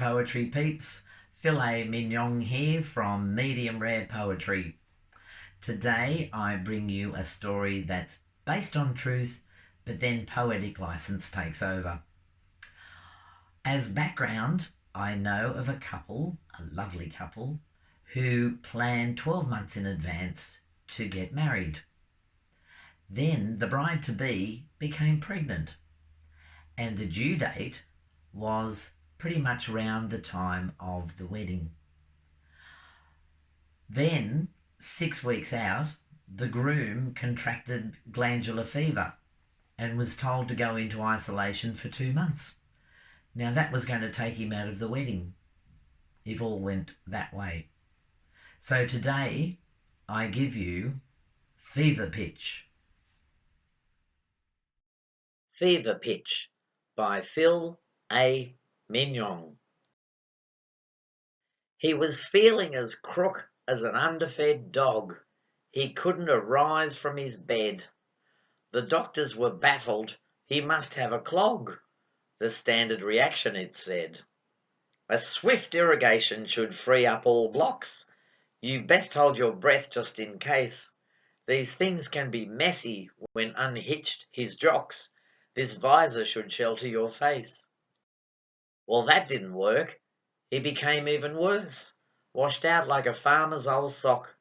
poetry peeps. Filet mignon here from Medium Rare Poetry. Today I bring you a story that's based on truth, but then poetic license takes over. As background, I know of a couple, a lovely couple, who planned 12 months in advance to get married. Then the bride-to-be became pregnant, and the due date was pretty much around the time of the wedding. Then, 6 weeks out, the groom contracted glandular fever and was told to go into isolation for 2 months. Now that was going to take him out of the wedding, if all went that way. So today, I give you Fever Pitch. Fever Pitch by Phil A. Mignon. He was feeling as crook as an underfed dog. He couldn't arise from his bed. The doctors were baffled. He must have a clog. The standard reaction, it said. A swift irrigation should free up all blocks. You best hold your breath just in case. These things can be messy when unhitched his jocks. This visor should shelter your face. Well, that didn't work. He became even worse, washed out like a farmer's old sock.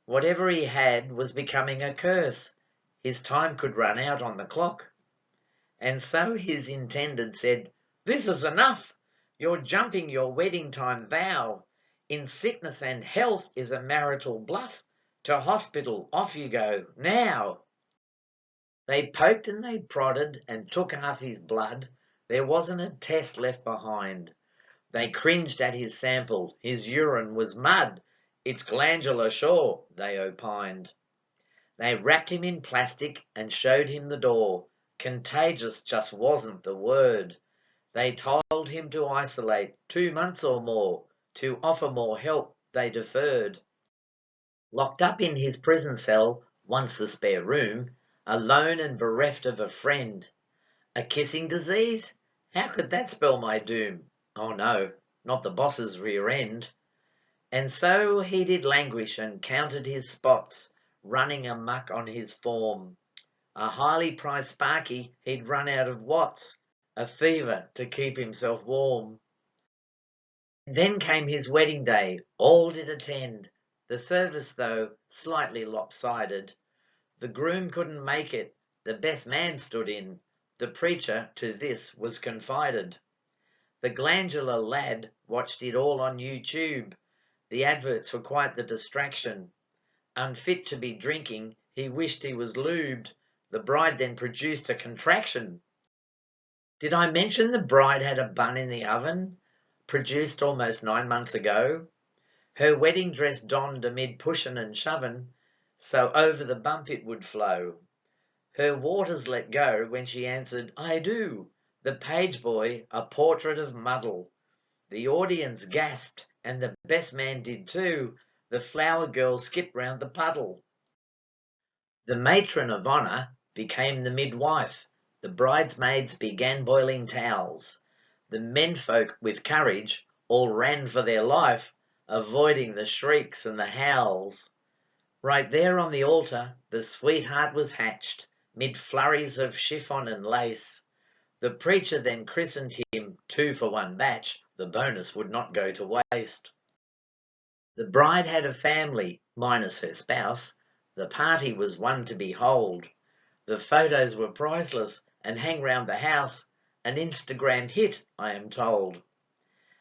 Whatever he had was becoming a curse. His time could run out on the clock. And so his intended said, "This is enough. You're jumping your wedding time vow. In sickness and health is a marital bluff. To hospital, off you go, now." They poked and they prodded and took half his blood. There wasn't a test left behind. They cringed at his sample. His urine was mud. "It's glandular, sure," they opined. They wrapped him in plastic and showed him the door. Contagious just wasn't the word. They told him to isolate 2 months or more. To offer more help, they deferred. Locked up in his prison cell, once the spare room, alone and bereft of a friend. A kissing disease? How could that spell my doom? Oh no, not the boss's rear end. And so he did languish and counted his spots, running amuck on his form. A highly prized Sparky, he'd run out of watts, a fever to keep himself warm. Then came his wedding day, all did attend. The service, though, slightly lopsided. The groom couldn't make it, the best man stood in. The preacher to this was confided. The glandular lad watched it all on YouTube. The adverts were quite the distraction. Unfit to be drinking, he wished he was lubed. The bride then produced a contraction. Did I mention the bride had a bun in the oven, produced almost 9 months ago? Her wedding dress donned amid pushin' and shovin', so over the bump it would flow. Her waters let go when she answered, "I do." The page boy, a portrait of muddle. The audience gasped, and the best man did too. The flower girl skipped round the puddle. The matron of honour became the midwife. The bridesmaids began boiling towels. The menfolk with courage all ran for their life, avoiding the shrieks and the howls. Right there on the altar, the sweetheart was hatched, mid flurries of chiffon and lace. The preacher then christened him 2 for 1 batch. The bonus would not go to waste. The bride had a family, minus her spouse. The party was one to behold. The photos were priceless and hang round the house. An Instagram hit, I am told.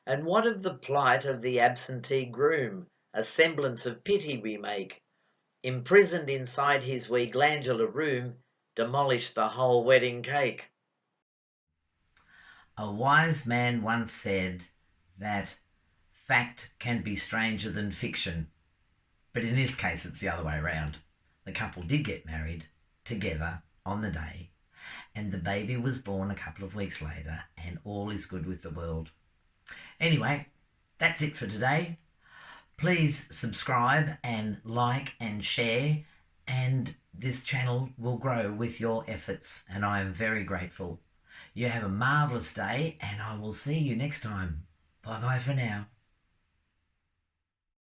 And what of the plight of the absentee groom? A semblance of pity we make. Imprisoned inside his wee glandular room, demolished the whole wedding cake. A wise man once said that fact can be stranger than fiction, but in this case it's the other way around. The couple did get married together on the day, and the baby was born a couple of weeks later, and all is good with the world. Anyway, that's it for today. Please subscribe and like and share, and this channel will grow with your efforts, and I am very grateful. You have a marvellous day, and I will see you next time. Bye bye for now.